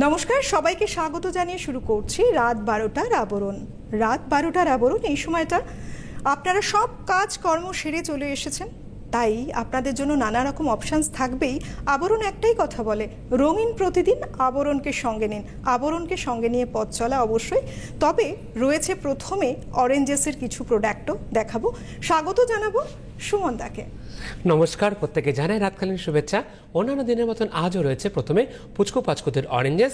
নমস্কার, সবাইকে স্বাগত জানিয়ে শুরু করছি রাত 12টার আবরণ। রাত 12টার আবরণ এই সময়টা আপনারা সব কাজ কর্ম সেরে চলে এসেছেন, তাই আপনাদের জন্য নানা রকম অপশানস থাকবেই। আবরণ একটাই কথা বলে, রঙিন প্রতিদিন আবরণকে সঙ্গে নিন। আবরণকে সঙ্গে নিয়ে পথ চলা অবশ্যই। তবে রয়েছে প্রথমে অরেঞ্জেসের কিছু প্রোডাক্টও দেখাবো। স্বাগত জানাবো সুমনদাকে। নমস্কার, প্রত্যেকে জানাই রাতকালীন শুভেচ্ছা। অন্যান্য দিনের মতন আজও রয়েছে প্রথমে পুচকু পাচকুদের অরেঞ্জেস,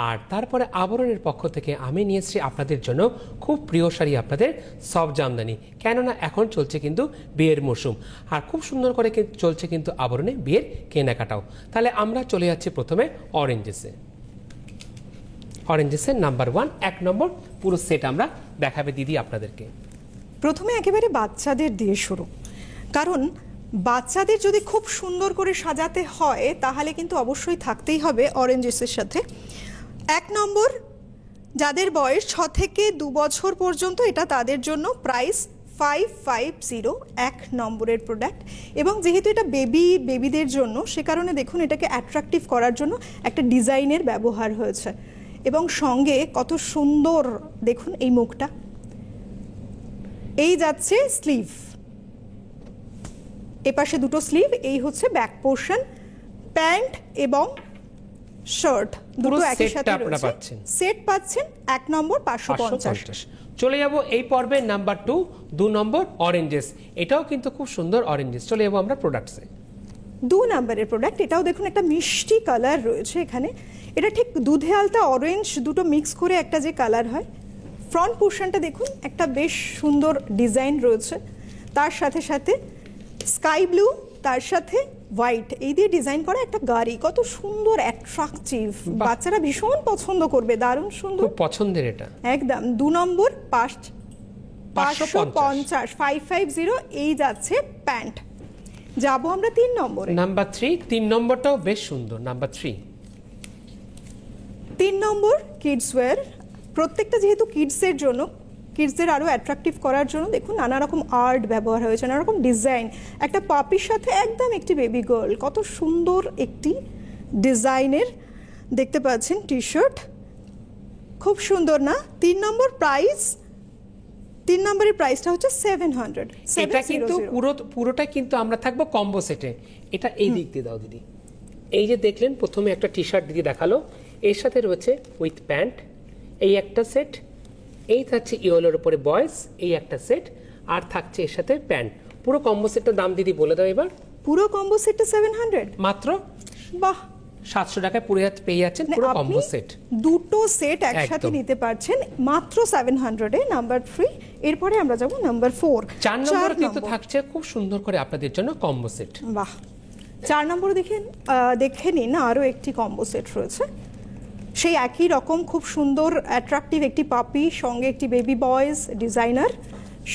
আর তারপরে আবরণের পক্ষ থেকে আমি নিয়ে এসেছি আপনাদের জন্য খুব প্রিয় শাড়ি, আপনাদের সব জামদানি। কেননা এখন চলছে কিন্তু বিয়ের মরশুম, আর খুব সুন্দর করে চলছে কিন্তু আবরণে বিয়ের কেনাকাটাও। তাহলে আমরা চলে যাচ্ছি প্রথমে অরেঞ্জেসে। অরেঞ্জেসের নাম্বার 1, 1 নম্বর পুরো সেট আমরা দেখাবে দিদি আপনাদেরকে। প্রথমে একেবারে বাচ্চাদের দিয়ে শুরু, কারণ বাচ্চাদের যদি খুব সুন্দর করে সাজাতে হয় তাহলে কিন্তু অবশ্যই থাকতেই হবে অরেঞ্জেসের সাথে। 1 নম্বর, যাদের বয়স 6 থেকে 2 বছর পর্যন্ত, এটা তাদের জন্য প্রাইস 550, 1 নম্বরের প্রোডাক্ট। এবং যেহেতু এটা বেবিদের জন্য, সে কারণে দেখুন এটাকে অ্যাট্রাকটিভ করার জন্য একটা ডিজাইনের ব্যবহার হয়েছে। এবং সঙ্গে কত সুন্দর দেখুন এই মুখটা। এই যাচ্ছে স্লিভ, এপাশে দুটো স্লিভ, এই হচ্ছে ব্যাক পোর্শন। প্যান্ট এবং শার্ট দুটো একই সাথে রয়েছে। সেট পাচ্ছেন 1 নম্বর 550। চলে যাব এই পর্বে নাম্বার 2 নম্বর অরেঞ্জেস। এটাও কিন্তু খুব সুন্দর অরেঞ্জেস। চলে যাব আমরা প্রোডাক্টসে। 2 নম্বরের প্রোডাক্ট, এটাও দেখুন একটা মিষ্টি কালার রয়েছে এখানে। এটা ঠিক দুধে আলতা অরেঞ্জ দুটো মিক্স করে একটা যে কালার হয়। ফ্রন্ট পোর্শনটা দেখুন একটা বেশ সুন্দর ডিজাইন রয়েছে, তার সাথে সাথে স্কাই ব্লু, তার সাথে হোয়াইট, এই দিয়ে ডিজাইন করা একটা গাড়ি। কত সুন্দর, অ্যাট্রাকটিভ, বাচ্চারা ভীষণ পছন্দ করবে, দারুণ সুন্দর, খুব পছন্দের এটা একদম। 2 নম্বর 550, 550, এই যাচ্ছে প্যান্ট। যাবো আমরা 3 নম্বরে। নাম্বার 3 নম্বরটাও বেশ সুন্দর। নাম্বার 3 নম্বর কিডস ওয়্যার। প্রত্যেকটা যেহেতু কিডসের জন্য, কিডসদের আরও অ্যাট্রাকটিভ করার জন্য দেখুন নানা রকম আর্ট ব্যবহার হয়েছে, নানা রকম ডিজাইন। একটা পাপির সাথে একদম একটি বেবি গার্ল, কত সুন্দর একটি ডিজাইনের দেখতে পাচ্ছেন টি শার্ট, খুব সুন্দর না? 3 নম্বর প্রাইস, 3 নম্বরের প্রাইসটা হচ্ছে 700। এটা কিন্তু পুরোটা কিন্তু আমরা থাকবো কম্বো সেটে। এটা এই দিক দিয়ে দাও দিদি। এই যে দেখলেন প্রথমে একটা টি শার্ট দিদি দেখালো, এর সাথে রয়েছে উইথ প্যান্ট এই একটা সেট, এই থাকছে ইয়েলোর উপরে বয়েস এই একটা সেট, আর থাকছে এর সাথে প্যান্ট। পুরো কম্বো সেটটার দাম দিদি বলে দাও এবার। পুরো কম্বো সেটটা 700 মাত্র। বাহ, 700 টাকায় পেয়ে যাচ্ছেন পুরো কম্বো সেট। দুটো সেট একসাথে নিতে পারছেন মাত্র 700 এ। নাম্বার 3। এরপরে আমরা যাব নাম্বার 4। 4 নম্বর কিন্তু থাকছে খুব সুন্দর করে আপনাদের জন্য কম্বো সেট। বাহ, 4 নম্বর দেখে নিন, আরও একটি কম্বো সেট রয়েছে। সেই একই রকম খুব সুন্দর অ্যাট্রাকটিভ একটি পাপি, সঙ্গে একটি বেবি বয়েজ ডিজাইনার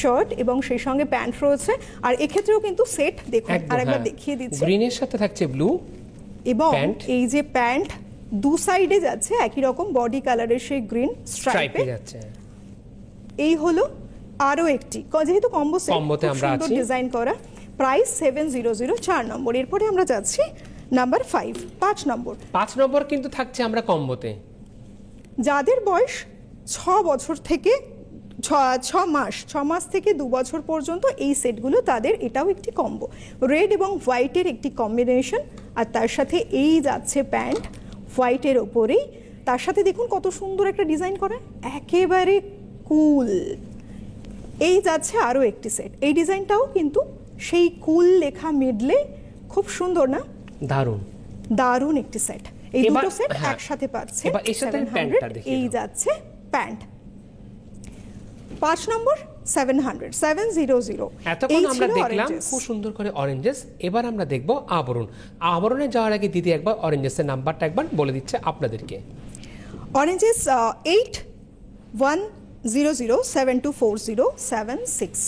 শার্ট, এবং সেই সঙ্গে প্যান্ট রয়েছে। আর এক্ষেত্রেও কিন্তু সেট দেখুন আরেকবার দেখিয়ে দিচ্ছি, গ্রিনের সাথে থাকছে ব্লু, এবং এই যে প্যান্ট দু সাইডে যাচ্ছে একই রকম বডি কালারের সেই গ্রিন স্ট্রাইপে যাচ্ছে। এই হলো আরও একটি, যেহেতু কম্বো সেট সুন্দর ডিজাইন করা। প্রাইস 700, 4 নম্বর। এরপরে আমরা যাচ্ছি নাম্বার 5 নম্বর। 5 নম্বর কিন্তু থাকছে আমরা কম্বোতে। যাদের বয়স 6 বছর থেকে 6 মাস থেকে 2 বছর পর্যন্ত, এই সেটগুলো তাদের। এটাও একটি কম্বো, রেড এবং হোয়াইটের একটি কম্বিনেশন, আর তার সাথে এই যাচ্ছে প্যান্ট হোয়াইটের ওপরেই। তার সাথে দেখুন কত সুন্দর একটা ডিজাইন করা, একেবারে কুল। এই যাচ্ছে আরও একটি সেট, এই ডিজাইনটাও কিন্তু সেই কুল লেখা মিডলে, খুব সুন্দর না? দারুণ একটি সেট। এই দুটো সেট একসাথে পাচ্ছে 700। এই যাচ্ছে প্যান্ট। 5 নম্বর 700। এতক্ষণ আমরা দেখলাম খুব সুন্দর করে অরেঞ্জেস। এবার আমরা দেখব আবরণ। আবরণে যাওয়ার আগে দিদি একবার অরেঞ্জেসের নাম্বারটা একবার বলে দিচ্ছে আপনাদেরকে। অরেঞ্জেস 8100724076,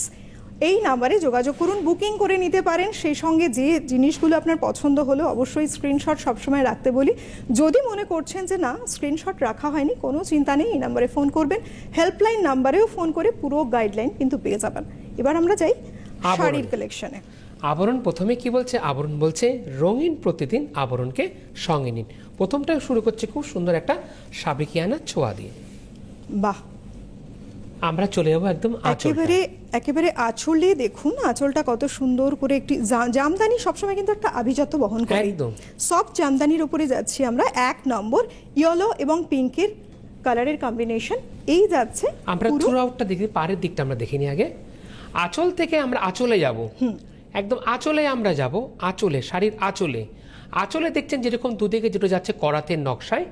এই নাম্বারে যোগাযোগ করুন, বুকিং করে নিতে পারেন। সেই সঙ্গে যে জিনিসগুলো আপনার পছন্দ হলো অবশ্যই স্ক্রিনশট সবসময় রাখতে বলি। যদি মনে করছেন যে না স্ক্রিনশট রাখা হয়নি, কোনো চিন্তা নেই, এই নাম্বারে ফোন করবেন। হেল্পলাইন নাম্বারেও ফোন করে পুরো গাইডলাইন কিন্তু পেয়ে যাবেন। এবার আমরা যাই শাড়ির কালেকশনে। আবরণ প্রথমে কি বলছে? আবরণ বলছে রঙিন প্রতিদিন আবরণকে সঙ্গে নিন। প্রথমটা শুরু করছে খুব সুন্দর একটা সাবেকিয়ানা ছোঁয়া দিয়ে। বাহ, আমরা চলে যাবো একদম একেবারে একেবারে আঁচলে দেখুন, আঁচলটা কত সুন্দর করে একটি জামদানি সবসময় কিন্তু একটা আভিজাত্য বহন করে। একদম সফট জামদানির উপরে যাচ্ছি আমরা। 1 নম্বর ইয়েলো এবং পিঙ্কের কালারের কম্বিনেশন। এই যাচ্ছে আমরা থ্রু আউটটা দেখি, পাড়ের দিকটা আমরা দেখিনি আগে। আঁচল থেকে আমরা আঁচলে যাব, একদম আঁচলে আমরা যাব। আঁচলে, শাড়ির আঁচলে, আঁচলে দেখছেন যেরকম দুদিকে যেটা যাচ্ছে করাতের নকশায়।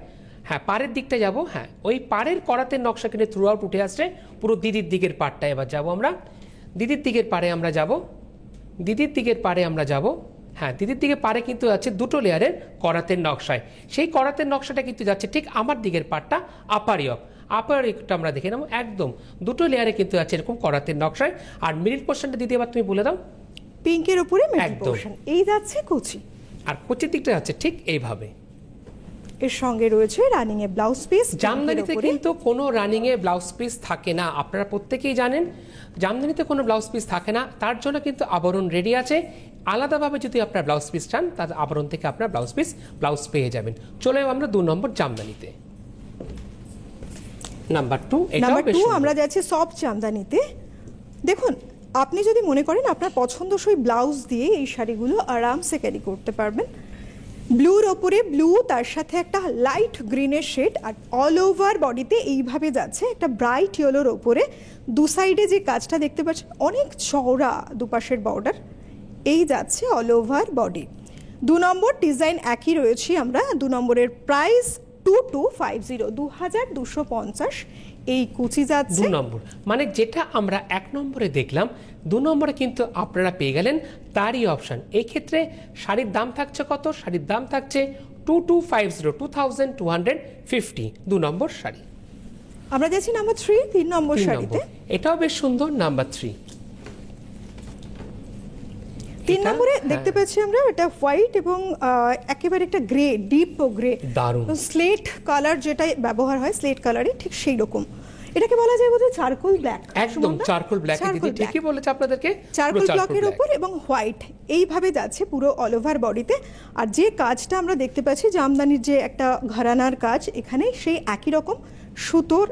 হ্যাঁ, পাড়ের দিকটা যাব। হ্যাঁ, ওই পাড়ের করাতের নকশা কিন্তু থ্রু আউট উঠে আসছে। পুরো দিদির দিকের পাড়টা এবার যাব আমরা। দিদির দিকের পাড়ে আমরা যাব, দিদির দিকের পাড়ে আমরা যাব। হ্যাঁ, দিদির দিকে পাড়ে কিন্তু আছে দুটো লেয়ারের করাতের নকশায়। সেই করাতের নকশাটা কিন্তু যাচ্ছে ঠিক আমার দিকের পাড়টা আপার ইয়ক। আপার ইয়কটা আমরা দেখে নেব, একদম দুটো লেয়ারে কিন্তু আছে এরকম করাতের নকশায়। আর মিডিল পোর্শনটা দিদি এবার তুমি বলে দাও। পিঙ্কের উপরে মিডল একদম। পোরশন। এই যাচ্ছে কুচি, আর কুচির দিকটা যাচ্ছে ঠিক এইভাবে। এর সঙ্গে রয়েছে রানিং এ ব্লাউজ পিস। জামদানিতে কিন্তু কোনো রানিং এ ব্লাউজ পিস থাকে না, আপনারা প্রত্যেকেই জানেন। জামদানিতে কোনো ব্লাউজ পিস থাকে না, তার জন্য কিন্তু আবরণ রেডি আছে। আলাদাভাবে যদি আপনার ব্লাউজ পিস চান, তার আবরণ থেকে আপনার ব্লাউজ পেয়ে যাবেন। চলে আমরা 2 নম্বর জামদানিতে। নাম্বার 2, নাম্বার 2 আমরা যাচ্ছি সফট জামদানিতে। দেখুন, আপনি যদি মনে করেন আপনার পছন্দসই ব্লাউজ দিয়ে এই শাড়িগুলো আরামসে ক্যারি করতে পারবেন। ব্লুর ওপরে ব্লু, তার সাথে একটা লাইট গ্রিনের শেড, আর অল ওভার বডিতে এইভাবে যাচ্ছে একটা ব্রাইট ইয়েলোর ওপরে। দু সাইডে যে কাজটা দেখতে পাচ্ছেন অনেক চওড়া দুপাশের বর্ডার। এই যাচ্ছে অল ওভার বডি। 2 নম্বর ডিজাইন একই রয়েছে আমরা। 2 নম্বরের প্রাইস 2250, 2250। এই কুচি যাচ্ছে 2 নম্বর, মানে যেটা আমরা 1 নম্বরে দেখলাম, 2 নম্বরে কিন্তু আপনারা পেয়ে গেলেন তারই অপশন। এই ক্ষেত্রে শাড়ির দাম থাকছে কত? শাড়ির দাম থাকছে 2250, 2250, 2 নম্বর শাড়ি। আমরা যাচ্ছি নাম্বার 3, 3 নম্বর 3 শাড়িতে। নম্বর, এটাও বেশ সুন্দর। নাম্বার 3, 3 নম্বরে দেখতে পাচ্ছি আমরা এটা হোয়াইট এবং একেবারে একটা গ্রে, ডিপ গ্রে, দারুণ স্লেট কালার যেটা ব্যবহার হয় স্লেট কালারে, ঠিক সেই রকম। এটাকে বলা যায় বোধহয় চারকোল ব্ল্যাক। একদম চারকোল ব্ল্যাক, দিদি ঠিকই বলেছে আপনাদেরকে। চারকোল ব্ল্যাকের উপর এবং হোয়াইট এইভাবে যাচ্ছে পুরো অল ওভার বডিতে। আর যে কাজটা আমরা দেখতে পাচ্ছি জামদানির যে একটা ঘরানার কাজ, এখানে সেই একই রকম সুতোর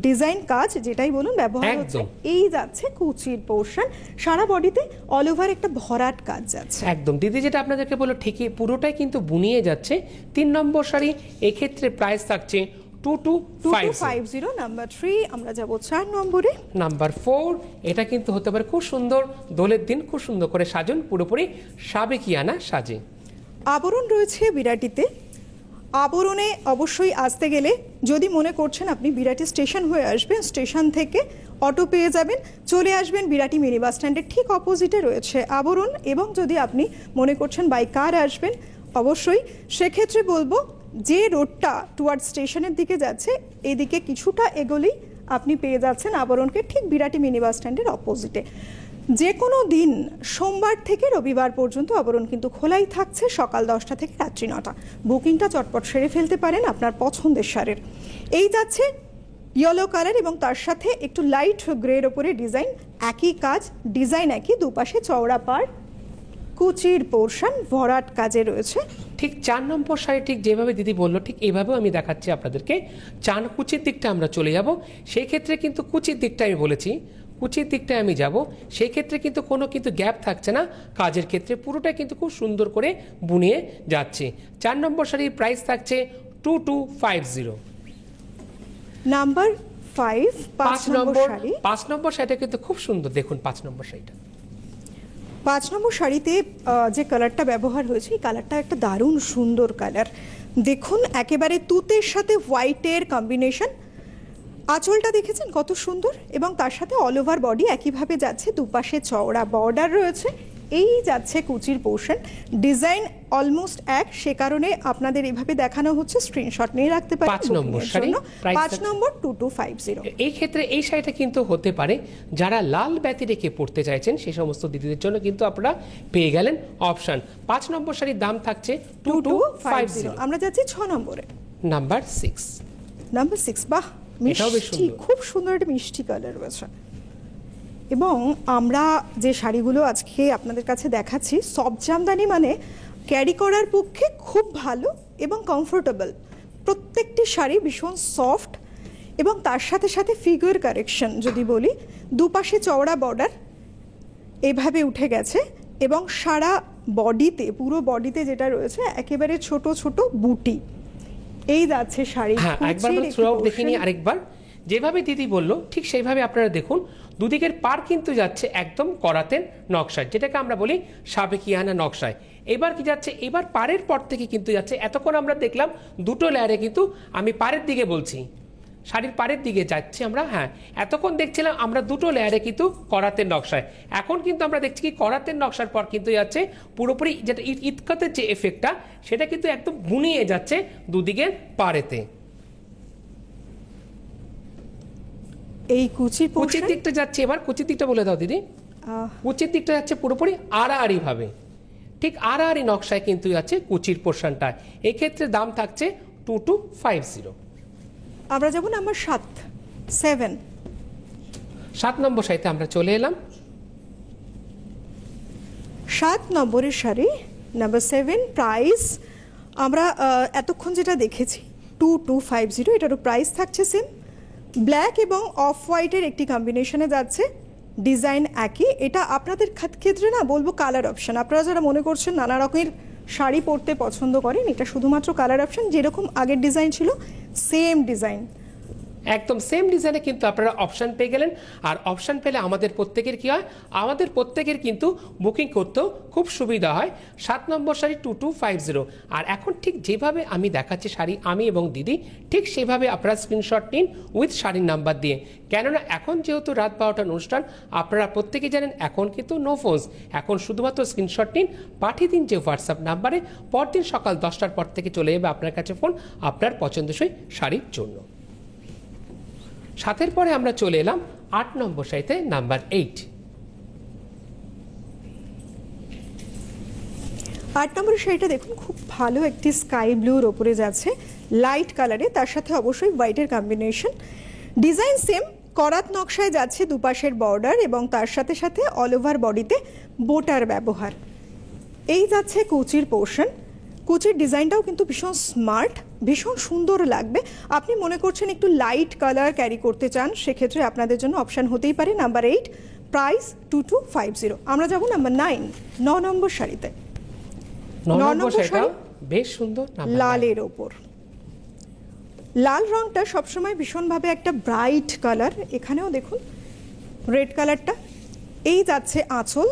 ডিজাইন কাজ যেটাই বলুন ব্যবহার হচ্ছে। এই যাচ্ছে কুচির পোর্শন, সারা বডিতে অল ওভার একটা ভরাট কাজ যাচ্ছে। একদম দিদি যেটা আপনাদেরকে বললো ঠিকই, পুরোটাই কিন্তু বুনিয়ে যাচ্ছে। 3 নম্বর শাড়ি, এক্ষেত্রে প্রাইস থাকছে 2250। নাম্বার 3 আমরা যাব 4 নম্বরে। নাম্বার 4, এটা কিন্তু হতে পারে খুব সুন্দর দোলের দিন, খুব সুন্দর করে সাজুন, পুরোপুরি সাবেকিয়ানা সাজে। আবরণ রয়েছে বিরাটিতে। আবরণে অবশ্যই আসতে গেলে যদি মনে করছেন আপনি বিরাটি স্টেশন হয়ে আসবেন, স্টেশন থেকে অটো পেয়ে যাবেন, চলে আসবেন বিরাটি মিনি বাস স্ট্যান্ডের ঠিক অপোজিটে রয়েছে আবরণ। এবং যদি আপনি মনে করছেন বাই কার আসবেন, অবশ্যই সেক্ষেত্রে বলবো যে রোডটা টুয়ার্ড স্টেশনের দিকে যাচ্ছে, এদিকে কিছুটা এগোলেই আপনি পেয়ে যাচ্ছেন আবরণকে ঠিক বিরাটি মিনি বাস স্ট্যান্ডের অপোজিটে। যে কোনো দিন সোমবার থেকে রবিবার পর্যন্ত আবরণ কিন্তু খোলাই থাকছে, সকাল 10টা থেকে রাত্রি 9টা। বুকিংটা চটপট সেরে ফেলতে পারেন আপনার পছন্দের শাড়ির। এই যাচ্ছে ইয়েলো কালার এবং তার সাথে একটু লাইট গ্রের ওপরে ডিজাইন, একই কাজ, ডিজাইন একই, দুপাশে চওড়া পাড়, কুচির পোর্শন ভরাট কাজে রয়েছে। ঠিক 4 নম্বর শাড়ি ঠিক যেভাবে দিদি বললো ঠিক এইভাবেও আমি দেখাচ্ছি আপনাদেরকে। কুচির দিকটা আমরা চলে যাব। সেই ক্ষেত্রে কিন্তু কুচির দিকটা আমি বলেছি, কুচির দিকটায় আমি যাব। সেই ক্ষেত্রে কিন্তু কোনো গ্যাপ থাকছে না কাজের ক্ষেত্রে, পুরোটা কিন্তু খুব সুন্দর করে বুনিয়ে যাচ্ছে। 4 নম্বর শাড়ির প্রাইস থাকছে 2250। নাম্বার 5, 5 নম্বর শাড়ি। 5 নম্বর শাড়িটা কিন্তু খুব সুন্দর, দেখুন 5 নম্বর শাড়িটা। 5 নম্বর শাড়িতে যে কালারটা ব্যবহার হয়েছে, এই কালারটা একটা দারুণ সুন্দর কালার। দেখুন একেবারে তুতের সাথে হোয়াইটের কম্বিনেশন। আঁচলটা দেখেছেন কত সুন্দর, এবং তার সাথে অল ওভার বডি একইভাবে যাচ্ছে, দুপাশে চওড়া বর্ডার রয়েছে। এই যাচ্ছে কুচির পোর্শন, ডিজাইন অলমোস্ট এক, সে কারণে আপনাদের এইভাবে দেখানো হচ্ছে, স্ক্রিনশট নিয়ে রাখতে পারেন। 5 নম্বর শাড়ি, 5 নম্বর 2250। এই ক্ষেত্রে এই শাড়িটা কিন্তু হতে পারে যারা লাল ব্যাতি রেখে পড়তে চাইছেন সেই সমস্ত দিদিদের জন্য কিন্তু আপনারা পেয়ে গেলেন অপশন। 5 নম্বর শাড়ির দাম থাকছে 2250। আমরা যাচ্ছি 6 নম্বরে। নাম্বার 6। নাম্বার 6, বাহ, মিষ্টি, খুব সুন্দর একটা মিষ্টি কালার রয়েছে। এবং আমরা যে শাড়িগুলো আজকে আপনাদের কাছে দেখাচ্ছি সফট জামদানি মানে ক্যারি করার পক্ষে খুব ভালো এবং কমফোর্টেবল। প্রত্যেকটি শাড়ি ভীষণ সফট এবং তার সাথে সাথে ফিগার কারেকশন যদি বলি, দুপাশে চওড়া বর্ডার এভাবে উঠে গেছে এবং সারা বডিতে, পুরো বডিতে যেটা রয়েছে একেবারে ছোট ছোট বুটি। এই যাচ্ছে শাড়ি। হ্যাঁ, একবার আমরা থ্রু আউট দেখে নিই আরেকবার। যেভাবে দিদি বলল ঠিক সেইভাবে আপনারা দেখুন, দুদিকের পার কিন্তু যাচ্ছে একদম করাতের নকশায়, যেটাকে আমরা বলি সাবেকিয়ানা নকশায়। এবার কি যাচ্ছে, এবার পাড়ের পর থেকে কিন্তু যাচ্ছে, এতক্ষণ আমরা দেখলাম দুটো লেয়ারে, কিন্তু আমি পাড়ের দিকে বলছি, শাড়ির পাড়ের দিকে যাচ্ছি আমরা। হ্যাঁ, এতক্ষণ দেখছিলাম আমরা দুটো লেয়ারে কিন্তু করাতের নকশায়, এখন কিন্তু আমরা দেখছি কি করাতের নকশার পর কিন্তু যাচ্ছে পুরোপুরি যেটা ইতকাতের যে এফেক্টটা, সেটা কিন্তু একদম বুনিয়ে যাচ্ছে দুদিকের পাড়েতে। এই কুচির দিকটা যাচ্ছে, এবার কুচির দিকটা বলে দাও দিদি। কুচির দিকটা যাচ্ছে পুরোপুরি আড়াআড়ি ভাবে, ঠিক আড়াআড়ি নকশায় কিন্তু যাচ্ছে কুচির পোর্শনটা। এই ক্ষেত্রে দাম থাকছে 2250। আমরা যাব নাম্বার 7 নম্বর শাড়িতে আমরা চলে এলাম। 7 নম্বরের শাড়ি নাম্বার 7, প্রাইস আমরা এতক্ষণ যেটা দেখেছি 2250, এটারও প্রাইস থাকছে সেম। ব্ল্যাক এবং অফ হোয়াইটের একটি কম্বিনেশনে যাচ্ছে, ডিজাইন একই। এটা আপনাদের ক্ষেত্রে না বলবো কালার অপশন, আপনারা যারা মনে করছেন নানা রকমের শাড়ি পরতে পছন্দ করেন, এটা শুধুমাত্র কালার অপশন। যেরকম আগের ডিজাইন ছিল সেম ডিজাইন, একদম সেম ডিজাইনে কিন্তু আপনারা অপশান পেয়ে গেলেন। আর অপশান পেলে আমাদের প্রত্যেকের কি হয়, আমাদের প্রত্যেকের কিন্তু বুকিং করতেও খুব সুবিধা হয়। 7 নম্বর শাড়ি 2250। আর এখন ঠিক যেভাবে আমি দেখাচ্ছি শাড়ি আমি এবং দিদি, ঠিক সেভাবে আপনারা স্ক্রিনশট নিন উইথ শাড়ির নাম্বার দিয়ে। কেননা এখন যেহেতু রাত 12টার অনুষ্ঠান, আপনারা প্রত্যেকেই জানেন এখন কিন্তু নো ফোনস, এখন শুধুমাত্র স্ক্রিনশট নিন, পাঠিয়ে দিন যে হোয়াটসঅ্যাপ নাম্বারে। পরদিন সকাল 10টার পর থেকে চলে যাবে আপনার কাছে ফোন আপনার পছন্দসই শাড়ির জন্য। 7-এর পরে আমরা চলে এলাম 8 নম্বর শাড়িতে নাম্বার 8। 8 নম্বরের শাড়িটা দেখুন, খুব ভালো একটি স্কাই ব্লুর ওপরে যাচ্ছে লাইট কালারে, তার সাথে অবশ্যই হোয়াইটের কম্বিনেশন। ডিজাইন সেম, করাত নকশায় যাচ্ছে দুপাশের বর্ডার এবং তার সাথে সাথে অল ওভার বডিতে বোটার ব্যবহার। এই যাচ্ছে কুচির পোর্শন। কুচির ডিজাইনটাও কিন্তু ভীষণ স্মার্ট, ভীষণ সুন্দর লাগবে। আপনি মনে করছেন একটু লাইট কালার ক্যারি করতে চান, সেক্ষেত্রে আপনাদের জন্য অপশান হতেই পারে নাম্বার 8, প্রাইস 2250। আমরা যাব নাম্বার 9 নম্বর শাড়িতে। 9 নম্বর শাড়ি বেশ সুন্দর, লালের ওপর। লাল রংটা সবসময় ভীষণভাবে একটা ব্রাইট কালার, এখানেও দেখুন রেড কালারটা। এই যাচ্ছে আঁচল,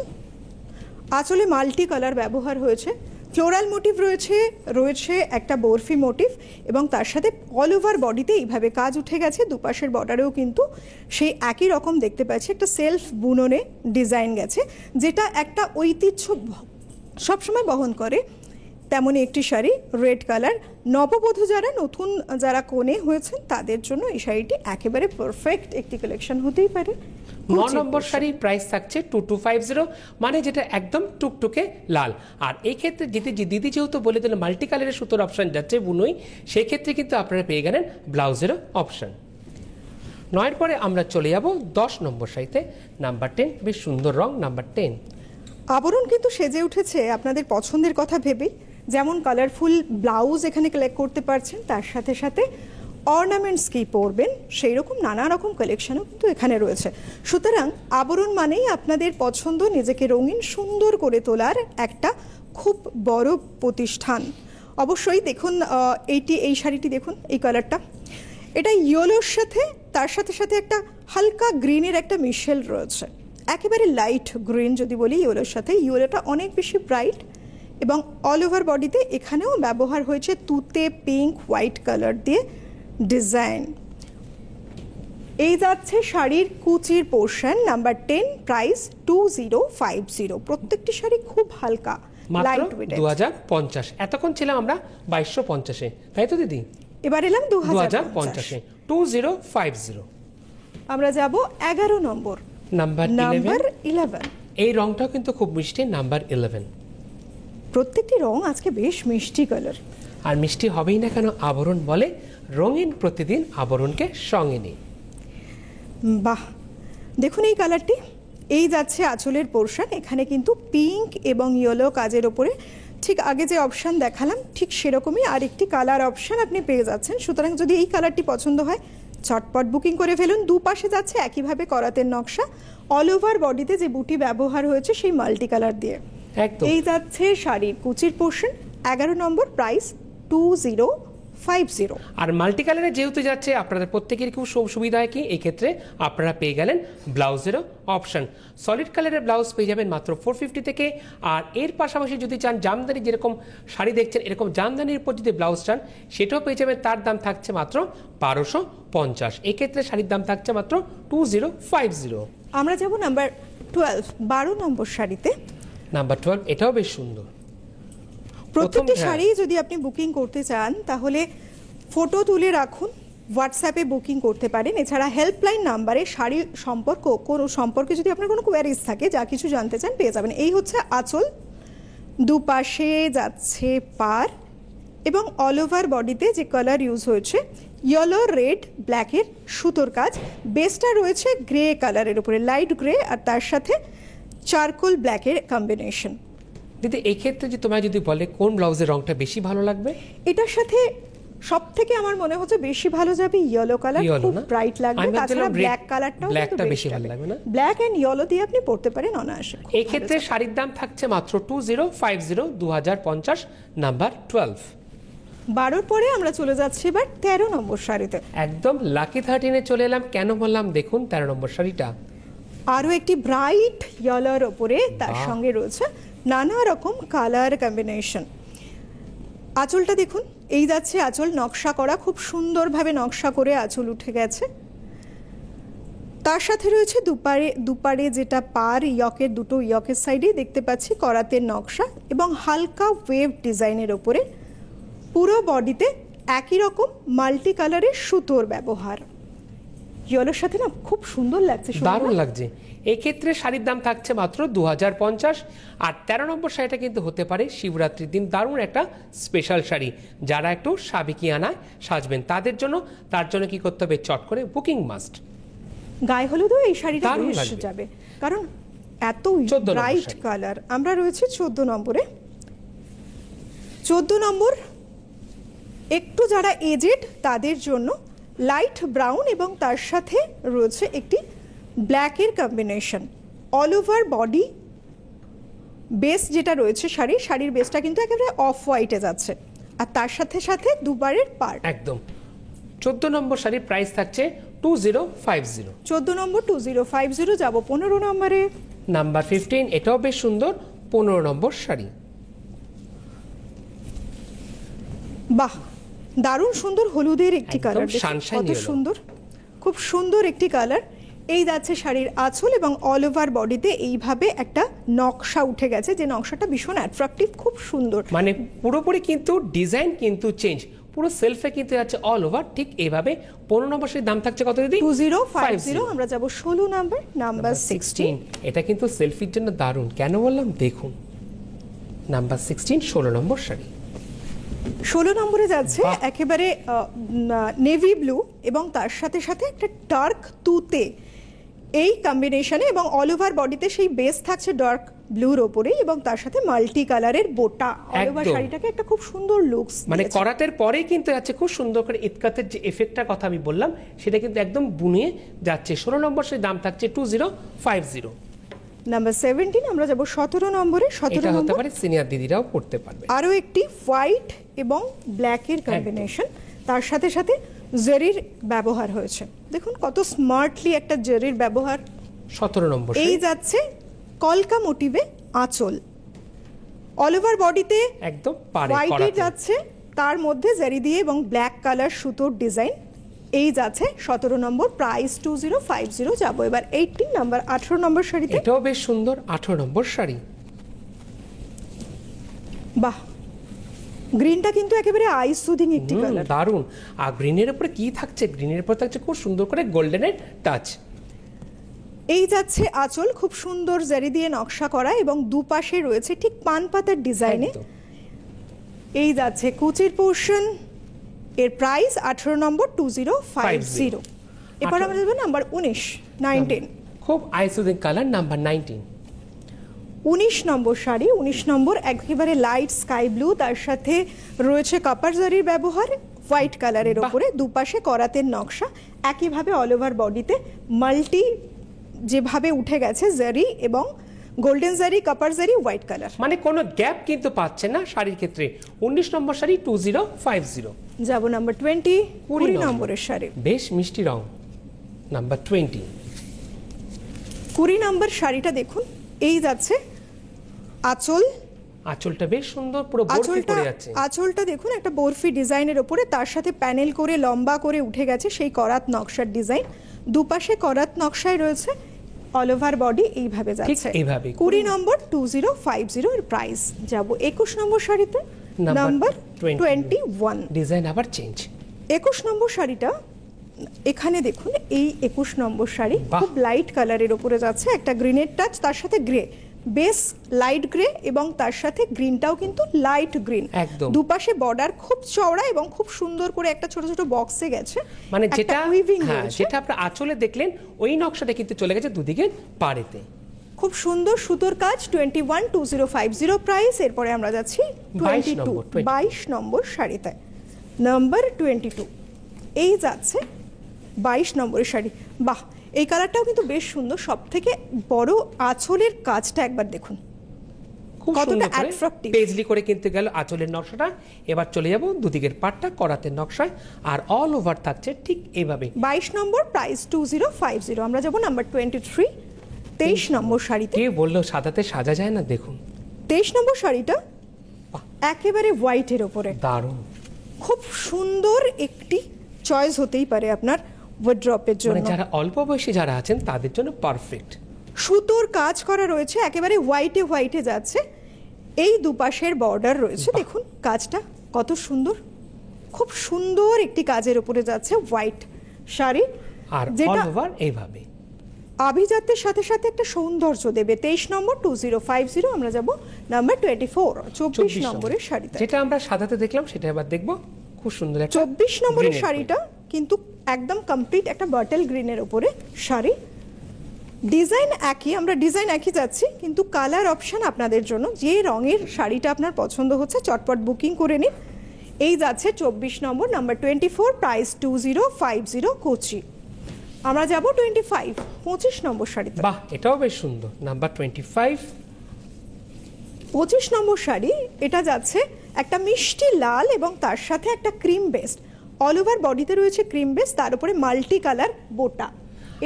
আঁচলে মাল্টি কালার ব্যবহার হয়েছে, ফ্লোরাল মোটিভ রয়েছে একটা বরফি মোটিভ এবং তার সাথে অল ওভার বডিতে এইভাবে কাজ উঠে গেছে। দুপাশের বর্ডারেও কিন্তু সেই একই রকম দেখতে পাচ্ছি, একটা সেলফ বুননে ডিজাইন গেছে, যেটা একটা ঐতিহ্য সবসময় বহন করে। তেমনই একটি শাড়ি রেড কালার, নববধূ যারা, নতুন যারা কনে হয়েছেন তাদের জন্য এই শাড়িটি একেবারে পারফেক্ট একটি কালেকশন হতেই পারে। 9 নম্বর শাড়ির প্রাইস থাকছে 2250, মানে যেটা একদম টুকটুকে লাল। আর এই ক্ষেত্রে দিদি যেহেতু বলে দিলেন মাল্টি কালারের সুতোর অপশন যাচ্ছে বুনই, সেই ক্ষেত্রে কিন্তু আপনারা পেয়ে গেলেন ব্লাউজেরও অপশন। 9-এর পরে আমরা চলে যাব 10 নম্বর শাড়িতে নাম্বার 10। বেশ সুন্দর রং, নাম্বার 10। আবরণ কিন্তু সেজে উঠেছে আপনাদের পছন্দের কথা ভেবেই, যেমন কালারফুল ব্লাউজ এখানে কালেক্ট করতে পারছেন, তার সাথে সাথে অর্নামেন্টস কি পরবেন সেই রকম নানা রকম কালেকশনও কিন্তু এখানে রয়েছে। সুতরাং আবরণ মানেই আপনাদের পছন্দ, নিজেকে রঙিন সুন্দর করে তোলার একটা খুব বড় প্রতিষ্ঠান। অবশ্যই দেখুন এই শাড়িটি দেখুন, এই কালারটা, এটা ইয়েলোর সাথে তার সাথে সাথে একটা হালকা গ্রিনের একটা মিশেল রয়েছে, একেবারে লাইট গ্রিন যদি বলি ইয়েলোর সাথে। ইয়েলোটা অনেক বেশি ব্রাইট এবং অল ওভার বডিতে এখানেও ব্যবহার হয়েছে তুতে পিঙ্ক হোয়াইট কালার দিয়ে ডিজাইন। এই যাচ্ছে শাড়ির কুচির পোর্শন নাম্বার 10, প্রাইস 2050। প্রত্যেকটি শাড়ি খুব হালকা, লাইট ওয়েট। 2050, এতক্ষণ ছিলাম আমরা 2250-এ, তাই তো দিদি? এবার এলাম 2050-এ 2050। আমরা যাব 11 নম্বর, নাম্বার 11। এই রংটাও কিন্তু খুব মিষ্টি, নাম্বার 11। প্রত্যেকটি রং আজকে বেশ মিষ্টি কালার। আর মিষ্টি হবেই না কেন, আবরণ বলে রঙিন প্রতিদিন আবরণকে সঙ্গে নিই। বাহ, দেখুন এই কালারটি এই যাচ্ছে আঁচলের পোর্শন, এখানে কিন্তু পিঙ্ক এবং ইয়েলো কাজের ওপরে ঠিক আগে যে অপশান দেখালাম ঠিক সেরকমই আরেকটি কালার অপশান আপনি পেয়ে যাচ্ছেন। সুতরাং যদি এই কালারটি পছন্দ হয় চটপট বুকিং করে ফেলুন। দুপাশে যাচ্ছে একইভাবে করাতের নকশা, অল ওভার বডিতে যে বুটি ব্যবহার হয়েছে সেই মাল্টি কালার দিয়ে। একদম এই যাচ্ছে শাড়ির কুচির পোর্শন, 11 নম্বর, প্রাইস 2050। আর মাল্টি কালারে যেহেতু যাচ্ছে আপনাদের প্রত্যেকেরই খুব সুবিধা হয় কি এই ক্ষেত্রে আপনারা পেয়ে গেলেন ব্লাউজেরও অপশন। সলিড কালারের ব্লাউজ পেয়ে যাবেন মাত্র 450 থেকে। আর এর পাশাপাশি যদি চান জামদানি, যেরকম শাড়ি দেখছেন এরকম জামদানির উপর যদি ব্লাউজ চান সেটাও পেয়ে যাবেন, তার দাম থাকছে মাত্র 1250। এক্ষেত্রে শাড়ির দাম থাকছে মাত্র 2050। আমরা যাব নাম্বার 12 নম্বর শাড়িতে। নাম্বার 12 এটাও বেশ সুন্দর। প্রত্যেকটি শাড়ি যদি আপনি বুকিং করতে চান তাহলে ফটো তুলে রাখুন, হোয়াটসঅ্যাপে বুকিং করতে পারেন। এছাড়া হেল্পলাইন নাম্বারে শাড়ি কোনো সম্পর্কে যদি আপনার কোনো কোয়ারিজ থাকে, যা কিছু জানতে চান পেয়ে যাবেন। এই হচ্ছে আঁচল, দুপাশে যাচ্ছে পার এবং অল ওভার বডিতে যে কালার ইউজ হয়েছে ইয়েলো, রেড, ব্ল্যাকের সুতোর কাজ। বেসটা রয়েছে গ্রে কালারের উপরে, লাইট গ্রে, আর তার সাথে চারকোল ব্ল্যাকের কম্বিনেশন। দিদি এই ক্ষেত্রে যে তোমায় যদি বলে কোন ব্লাউজের রংটা বেশি ভালো লাগবে? এটার সাথে সব থেকে আমার মনে হচ্ছে বেশি ভালো যাবে ইয়েলো কালার, খুব ব্রাইট লাগবে। তাছাড়া ব্ল্যাক কালারটাও ব্ল্যাকটা বেশি ভালো লাগবে না? ব্ল্যাক এন্ড ইয়েলো দিয়ে আপনি পরতে পারেন অনায়াসে। এই ক্ষেত্রে শাড়ির দাম থাকছে মাত্র 2050, 2050, নাম্বার 12। 12 পরে আমরা চলে যাচ্ছি এবার 13 নম্বর শাড়িতে। একদম লাকি 13-এ চলে এলাম। কেন বললাম দেখুন 13 নম্বর শাড়িটা আরও একটি ব্রাইট ইয়েলোর ওপরে তার সঙ্গে রয়েছে নানা রকম কালার কম্বিনেশন। আঁচলটা দেখুন, এই যাচ্ছে আঁচল নকশা করা, খুব সুন্দরভাবে নকশা করে আঁচল উঠে গেছে। তার সাথে রয়েছে দুপারে যেটা পার ইয়কের, দুটো ইয়কের সাইডে দেখতে পাচ্ছি করাতের নকশা এবং হালকা ওয়েভ ডিজাইনের ওপরে পুরো বডিতে একই রকম মাল্টি কালারের সুতোর ব্যবহার। ইয়েলোর সাথে না খুব সুন্দর লাগছে, দারুণ লাগছে। এই ক্ষেত্রে শাড়ির দাম থাকছে মাত্র 2050। আর 13 নম্বর শাড়িটা কিন্তু হতে পারে শিবরাত্রির দিন দারুণ একটা স্পেশাল শাড়ি। যারা একটু সাবেকিয়ানায় সাজবেন তাদের জন্য, তার জন্য কি করতে হবে, চট করে বুকিং মাস্ট। গায়ে হলুদও এই শাড়িটা বেশ যাবে, কারণ এত ব্রাইট কালার। আমরা রয়েছে 14 নম্বরে। 14 নম্বর একটু যারা এজেড তাদের জন্য লাইট ব্রাউন এবং তার সাথে রয়েছে একটি ব্ল্যাকের combination. All over body base যেটা রয়েছে শাড়ির বেসটা কিন্তু একেবারে অফ হোয়াইটে যাচ্ছে, আর তার সাথে সাথে দুবারের পার্ট। একদম 14 নম্বর শাড়ির প্রাইস থাকছে 2050। 14 নম্বর 2050। যাব 15 নম্বরে। নাম্বার 15 এটাও বেশ সুন্দর, 15 নম্বর শাড়ি। বাহ, দারুণ সুন্দর হলুদের একটি কালার, কত সুন্দর, খুব সুন্দর একটি কালার। এই যাচ্ছে শাড়ির আঁচল এবং অল ওভার বডিতে এইভাবে একটা নকশা উঠে গেছে, যে নকশাটা ভীষণ অ্যাট্রাকটিভ, খুব সুন্দর। মানে পুরোপুরি কিন্তু ডিজাইন কিন্তু চেঞ্জ, পুরো সেলফে কিন্তু আছে অল ওভার। ঠিক এইভাবে 15 নম্বর শাড়ির দাম থাকছে কত দিদি? 2050। আমরা যাব 16 নম্বর, নাম্বার 16। এটা কিন্তু সেলফির জন্য দারুণ। কেন বললাম দেখুন, নাম্বার 16 16 নম্বর শাড়ি। 16 নম্বরে যাচ্ছে একেবারে নেভি ব্লু এবং তার সাথে সাথে একটা ডার্ক তুতে, এই কম্বিনেশনে, এবং অল ওভার বডিতে সেই বেস থাকছে ডার্ক ব্লুর ওপরে এবং তার সাথে মাল্টি কালারের বোটা। অল ওভার শাড়িটাকে একটা খুব সুন্দর লুকস, মানে করাতের পরেই কিন্তু যাচ্ছে খুব সুন্দর করে ইতকাতের যে এফেক্টটার কথা আমি বললাম সেটা কিন্তু একদম বুনিয়ে যাচ্ছে। 16 নম্বর সেই দাম থাকছে 2050। নাম্বার 17 আমরা যাব 17 নম্বরে। 17 হতে পারে সিনিয়র দিদিরাও পড়তে পারবে। আরও একটি হোয়াইট এবং ব্ল্যাকের কম্বিনেশন, তার সাথে সাথে জেরির ব্যবহার হয়েছে। দেখুন কত স্মার্টলি একটা জেরির ব্যবহার। 17 নম্বর এই যাচ্ছে কলকা মোটিভে আঁচল, অল ওভার বডিতে একদম হোয়াইটে যাচ্ছে, তার মধ্যে জেরি দিয়ে এবং ব্ল্যাক কালার সুতোর ডিজাইন। এই যাচ্ছে 17 নম্বর, প্রাইস 2050। যাবো এবার 18 নাম্বার, 18 নম্বর শাড়িতে। এটাও বেশ সুন্দর, 18 নম্বর শাড়ি। বাহ, গ্রিনটা কিন্তু একেবারে আইস সুদিং একটি কালার, দারুণ। আর গ্রিনের উপরে কি থাকছে? গ্রিনের উপরে থাকছে খুব সুন্দর করে গোল্ডেনের টাচ। এই যাচ্ছে আঁচল, খুব সুন্দর জারি দিয়ে নকশা করা এবং দুপাশে রয়েছে ঠিক পান পাতার ডিজাইনে। এই যাচ্ছে কুচির পোর্শন, এর প্রাইস 18 নম্বর 2050। এরপর আমরা যাবো নাম্বার 19। খুব আইসুদিং কালার, নাম্বার 19। 19 নম্বর শাড়ি, 19 নম্বর একেবারে লাইট স্কাই ব্লু, তার সাথে রয়েছে কপার জারির ব্যবহার, হোয়াইট কালারের বাহ। ওপরে দুপাশে করাতের নকশা, একইভাবে অল ওভার বডিতে মাল্টি যেভাবে উঠে গেছে জারি এবং গোল্ডেন জারি, কপার জারি, হোয়াইট কালার। মানে কোনো গ্যাপ কিন্তু পাচ্ছে না শাড়ির ক্ষেত্রে। 19 নম্বর শাড়ি 2050। যাব নাম্বার 20, 20 নম্বর। নম্বরের শাড়ি। বেশ মিষ্টি রং, নাম্বার 20। 20 নম্বর শাড়িটা দেখুন, এই যাচ্ছে আঁচল, আঁচলটা বেশ সুন্দর, পুরো বরফি করে যাচ্ছে। আঁচলটা দেখুন একটা বরফি ডিজাইনের ওপরে, তার সাথে প্যানেল করে লম্বা করে উঠে গেছে সেই করাত নকশার ডিজাইন, দুপাশে করাত নকশায় রয়েছে, অল ওভার বডি এইভাবে যাচ্ছে। এইভাবে। 20 নম্বর 2050 এর প্রাইস। যাব 21 নম্বর শাড়িতে, নাম্বার 21। ডিজাইন আবার চেঞ্জ। 21 নম্বর শাড়িটা এখানে দেখুন, এই 21 নম্বর শাড়ি বাহ। খুব লাইট কালারের উপরে যাচ্ছে, একটা গ্রিনের টাচ, তার সাথে গ্রে, বেস লাইট গ্রে এবং তার সাথে গ্রিনটাও কিন্তু লাইট গ্রিন, একদম। দুপাশে বর্ডার খুব চওড়া এবং খুব সুন্দর করে একটা ছোট ছোট বক্সে গেছে, মানে একটা যেটা উইভিং হ্যাঁ, রয়েছে। যেটা আপনারা আঁচলে দেখলেন ওই নকশাটা কিন্তু চলে গেছে দুদিকে পাড়েতে। খুব সুন্দর সুতোর কাজ। 212050 প্রাইস। এরপরে আমরা যাচ্ছি 22 নম্বর, 22 নম্বর শাড়িতে, নাম্বার 22। এই যাচ্ছে 22 নম্বরের শাড়ি। বাহ, এই কালারটাও কিন্তু বেশ সুন্দর। সব থেকে বড় আঁচলের কাজটা একবার দেখুন, খুব কতটা সুন্দর করে attractive। পেজলি করে কিন্তু গেল আঁচলের নকশাটা। এবার চলে যাব দুদিকের পাটটা করাতের নকশায়, আর অল ওভার থাকছে ঠিক এইভাবে। 22 নম্বর প্রাইস 2050। আমরা যাব নাম্বার 23, 23 নম্বর শাড়িতে। কে বললো সাদাতে সাজা যায় না? দেখুন 23 নম্বর শাড়িটা বাহ। একেবারে হোয়াইটের ওপরে, দারুণ। খুব সুন্দর একটি চয়েস হতেই পারে আপনার ওয়ার্ড্রপের মানে জন্য। যারা অল্প বয়সী যারা আছেন তাদের জন্য পারফেক্ট। সুতোর কাজ করা রয়েছে, একেবারে হোয়াইটে হোয়াইটে যাচ্ছে, এই দুপাশের বর্ডার রয়েছে, দেখুন কাজটা কত সুন্দর, খুব সুন্দর একটি কাজের উপরে যাচ্ছে হোয়াইট শাড়ি, আর অল যেটা ওভার এইভাবে। আভিজাত্যের সাথে সাথে একটা সৌন্দর্য দেবে। 23 নম্বর 2050। আমরা যাব নাম্বার 24, 24 নম্বরের শাড়িতে। যেটা আমরা সাদাতে দেখলাম সেটা এবার দেখবো। খুব সুন্দর একটা 24 নম্বরের green এর শাড়িটা কিন্তু একদম কমপ্লিট একটা বাটল গ্রিনের উপরে শাড়ি, ডিজাইন একই, আমরা ডিজাইন একই যাচ্ছি কিন্তু কালার অপশন আপনাদের জন্য, যে রঙের শাড়িটা আপনার পছন্দ হচ্ছে চটপট বুকিং করে নিন। এই যাচ্ছে 24 নম্বর, নাম্বার 24, প্রাইস 2050 কোচি। আমরা যাব 25 নম্বর শাড়িতে। বাহ, এটাও বেশ সুন্দর, নাম্বার 25। 25 নম্বর শাড়ি, এটা যাচ্ছে একটা মিষ্টি লাল এবং তার সাথে একটা ক্রিম বেস্ট, অল ওভার বডিতে রয়েছে ক্রিম বেস্ট, তার উপরে মাল্টি কালার বোটা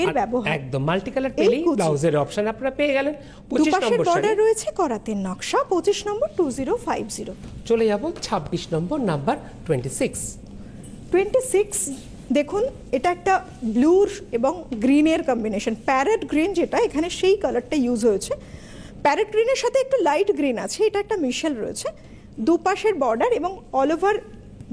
এর আর ব্যবহার, একদম মাল্টি কালার পেলেই কুচি। ব্লাউজের অপশন আপনারা পেয়ে গেলেন। 25 দুপাশের নম্বর শাড়ি। বর্ডার রয়েছে করাতের নকশা। 25 নম্বর 2050। চলে যাব 26 নম্বর, নাম্বার 26। 26 দেখুন, এটা একটা ব্লুর এবং গ্রিনের কম্বিনেশন, প্যারেট গ্রিন যেটা এখানে সেই কালারটা ইউজ হয়েছে, প্যারেট গ্রিনের সাথে একটু লাইট গ্রিন আছে, এটা একটা মিশেল রয়েছে, দুপাশের বর্ডার এবং অল ওভার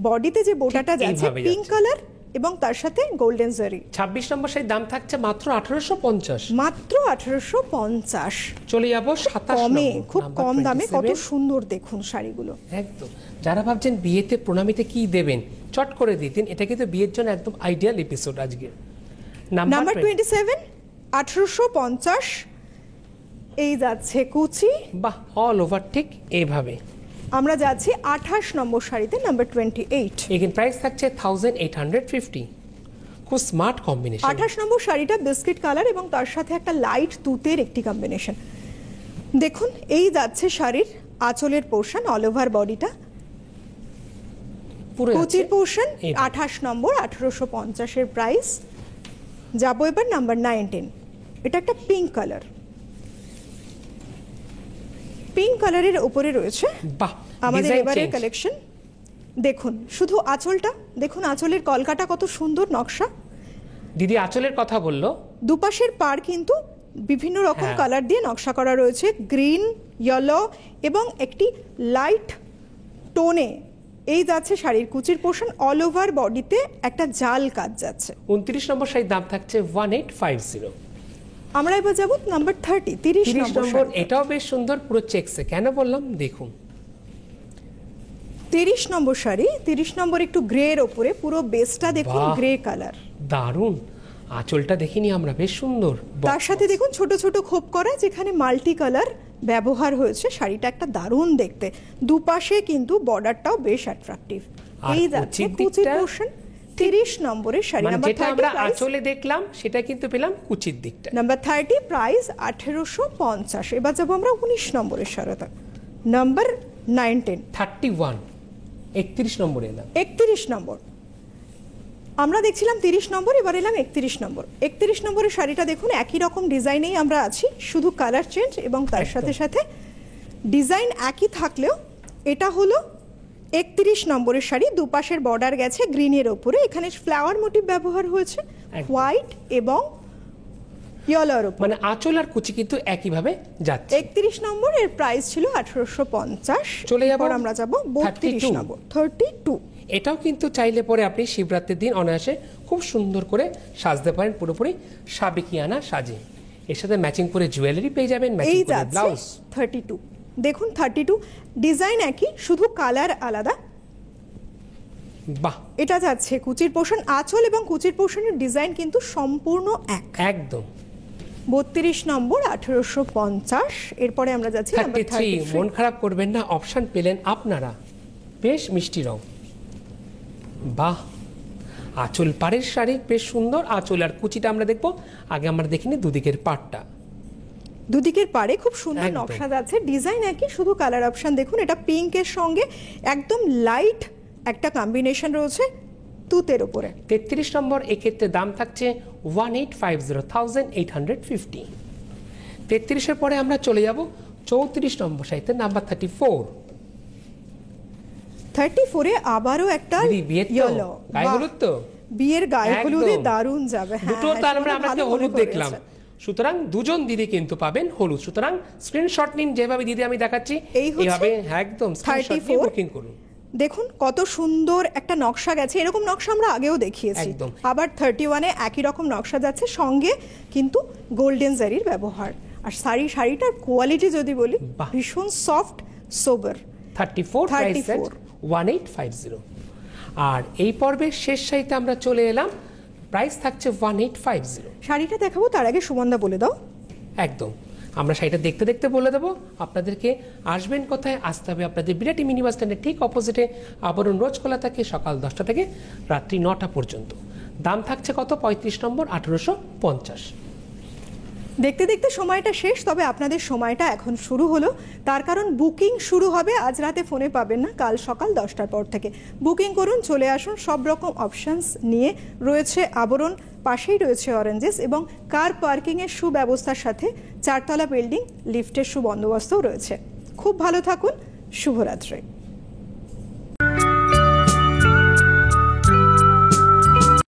বডিতে যে বোটাটা যাচ্ছে এইভাবে পিঙ্ক যাচ্ছে। কালার এবং তার সাথে গোল্ডেন জারি। 26 নম্বর শাড়ির দাম থাকছে মাত্র 1850। মাত্র 1850। চলে যাব 27 কমে, নম্বর, খুব নাম্বার কম দামে, কত 27। সুন্দর দেখুন শাড়িগুলো। একদম, যারা ভাবছেন বিয়েতে প্রণামীতে কি দেবেন চট করে দিতেন, এটা কিন্তু বিয়ের জন্য একদম আইডিয়াল এপিসোড আজকে। নাম্বার 27, 1850। এই যাচ্ছে কুচি। বাহ, অল ওভার ঠিক এইভাবে। আমরা যাচ্ছি 28 নম্বর শাড়িতে, নাম্বার 28। এখানে প্রাইস থাকছে 1850। খুব স্মার্ট কম্বিনেশন। 28 নম্বর শাড়িটা বিস্কিট কালার এবং তার সাথে একটা লাইট তুতের একটি কম্বিনেশন। দেখুন, এই যাচ্ছে শাড়ির আঁচলের পোর্শন, অল ওভার বডিটা, পুরো কুচির পোর্শন। এইভাবে। 28 নম্বর, 1850 এর প্রাইস। যাবো এবার নাম্বার 19। এটা একটা পিঙ্ক কালার, পিঙ্ক কালারের উপরে রয়েছে বাহ, আমাদের ডিজাইন এবারের চেঞ্জ। কালেকশন। দেখুন শুধু আঁচলটা দেখুন, আঁচলের কলকাটা কত সুন্দর নকশা, দিদি আঁচলের কথা বললো। দুপাশের পার কিন্তু বিভিন্ন রকম হ্যাঁ। কালার দিয়ে নকশা করা রয়েছে, গ্রিন, ইয়েলো এবং একটি লাইট টোনে। এই যাচ্ছে শাড়ির কুচির পোর্শন, অল ওভার বডিতে একটা জাল কাজ যাচ্ছে। 29 নম্বর শাড়ির দাম থাকছে 1850। আমরা এবার যাব নাম্বার 30, 30 30 নম্বর নম্বর, শাড়ি। এটাও বেশ সুন্দর, পুরো চেকসে। কেন বললাম দেখুন, 30 নম্বর শাড়ি, 30 নম্বর একটু গ্রে এর ওপরে, পুরো বেসটা দেখুন বাহ। Grey colour. দারুণ। আঁচলটা দেখিনি আমরা, বেশ সুন্দর। তার সাথে দেখুন ছোট ছোট খোপ করা, যেখানে মাল্টি কালার ব্যবহার হয়েছে। শাড়িটা একটা দারুণ দেখতে, দুপাশে কিন্তু বর্ডারটাও বেশ অ্যাট্রাকটিভ। আর এই যাচ্ছে কুচির কুচির দিকটা? পোর্শন, 30 নম্বরের শাড়ি। মানে নাম্বার যেটা 30 আমরা প্রাইস, আঁচলে দেখলাম সেটা কিন্তু পেলাম কুচির দিকটা। Number 30 price 1850। এবার যাবো আমরা 19 নম্বরের শাড়িতে, নাম্বার 19 31, 31 নম্বরে এলাম। 31 নম্বর। আমরা দেখছিলাম 30 নম্বর, এবার এলাম 31 নম্বর। 31 নম্বরের শাড়িটা দেখুন, একই রকম ডিজাইনেই আমরা আছি, শুধু কালার চেঞ্জ এবং তার সাথে সাথে ডিজাইন একই থাকলেও এটা হলো 31 নম্বরের শাড়ি। দুপাশের বর্ডার গেছে গ্রিনের ওপরে, এখানে ফ্লাওয়ার মোটিভ ব্যবহার হয়েছে হোয়াইট এবং ইয়েলোর ওপর। মানে আঁচল আর কুচি কিন্তু একইভাবে যাচ্ছে। 31 নম্বর, এর প্রাইস ছিল 1850। চলে যাবো আমরা যাব 32 নম্বর, 32। এটাও কিন্তু চাইলে পরে আপনি শিবরাত্রির দিন অনায়াসে খুব সুন্দর করে সাজতে পারেন, পুরোপুরি সাবেকিয়ানা সাজে। এর সাথে ম্যাচিং করে জুয়েলারি পেয়ে যাবেন, এই ম্যাচিং করে যাচ্ছে ব্লাউজ। 32। দেখুন 32, ডিজাইন একই, শুধু কালার আলাদা। বাহ, এটা যাচ্ছে কুচির পোর্শন, আঁচল এবং কুচির পোর্শনের ডিজাইন কিন্তু সম্পূর্ণ এক। একদম। 32 নম্বর 1850। এরপরে আমরা যাচ্ছি নাম্বার 33। 33। মন খারাপ করবেন না, অপশন পেলেন আপনারা। বেশ মিষ্টি রং, বাহ। আঁচল পাড়ের শাড়ি বেশ সুন্দর। আঁচল আর কুচিটা আমরা দেখবো, আগে আমরা দেখিনি দুদিকের পাড়টা। দুদিকের পাড়ে খুব সুন্দর একদম। নকশা যাচ্ছে, ডিজাইন একই, শুধু কালার অপশন দেখুন। এটা পিঙ্কের সঙ্গে একদম লাইট একটা কম্বিনেশন রয়েছে তুতের উপরে। 33 নম্বর, এক্ষেত্রে দাম থাকছে 1850,850। 33-এর পরে আমরা চলে যাব 34 নম্বর শাড়িতে, নাম্বার 34। 34-এ আবারও একটা দিদি, বিয়ের তো? ইয়েলো। গায়ে হলুদ তো? বিয়ের গায়ে একদম। হলুদে দারুণ যাবে। দুটো তার মানে আমরা ভালো হলুদ মনে দেখলাম, করেছে। সুতরাং দুজন দিদি কিন্তু পাবেন হলুদ। সুতরাং স্ক্রিনশট নিন, যেভাবে দিদি আমি দেখাচ্ছি এই হচ্ছে এইভাবে একদম স্ক্রিনশট নিয়ে 34। বুকিং করুন। দেখুন কত সুন্দর একটা নকশা গেছে, এরকম নকশা আমরা আগেও দেখিয়েছি। একদম। আবার 31-এ একই রকম নকশা যাচ্ছে, সঙ্গে কিন্তু গোল্ডেন জারির ব্যবহার। আর শাড়িটার কোয়ালিটি যদি বলি, বাহ। ভীষণ সফট সোবার। 34 প্রাইস 1850। আর এই পর্বের শেষ শাড়িতে আমরা চলে এলাম, প্রাইস থাকছে 1850। শাড়িটা দেখাবো তার আগে সুমনদা বলে দাও। একদম, আমরা শাড়িটা দেখতে দেখতে বলে দেবো আপনাদেরকে। আসবেন কোথায়? আসতে হবে আপনাদের বিরাটি মিনি বাস স্ট্যান্ডের ঠিক অপোজিটে। আবরণ রোজ খোলা থাকে সকাল 10টা থেকে রাত্রি 9টা পর্যন্ত। দাম থাকছে কত? 35 নম্বর 1850। দেখতে দেখতে সময়টা শেষ, তবে আপনাদের সময়টা এখন শুরু হলো। তার কারণ বুকিং শুরু হবে আজ রাতে, ফোনে পাবেন না, কাল সকাল 10টার পর থেকে বুকিং করুন, চলে আসুন। সব রকম অপশনস নিয়ে রয়েছে আবরণ, পাশেই রয়েছে অরেঞ্জেস এবং কার পার্কিংয়ের সুব্যবস্থার সাথে 4তলা বিল্ডিং, লিফটের সুবন্দোবস্তও রয়েছে। খুব ভালো থাকুন, শুভরাত্রি।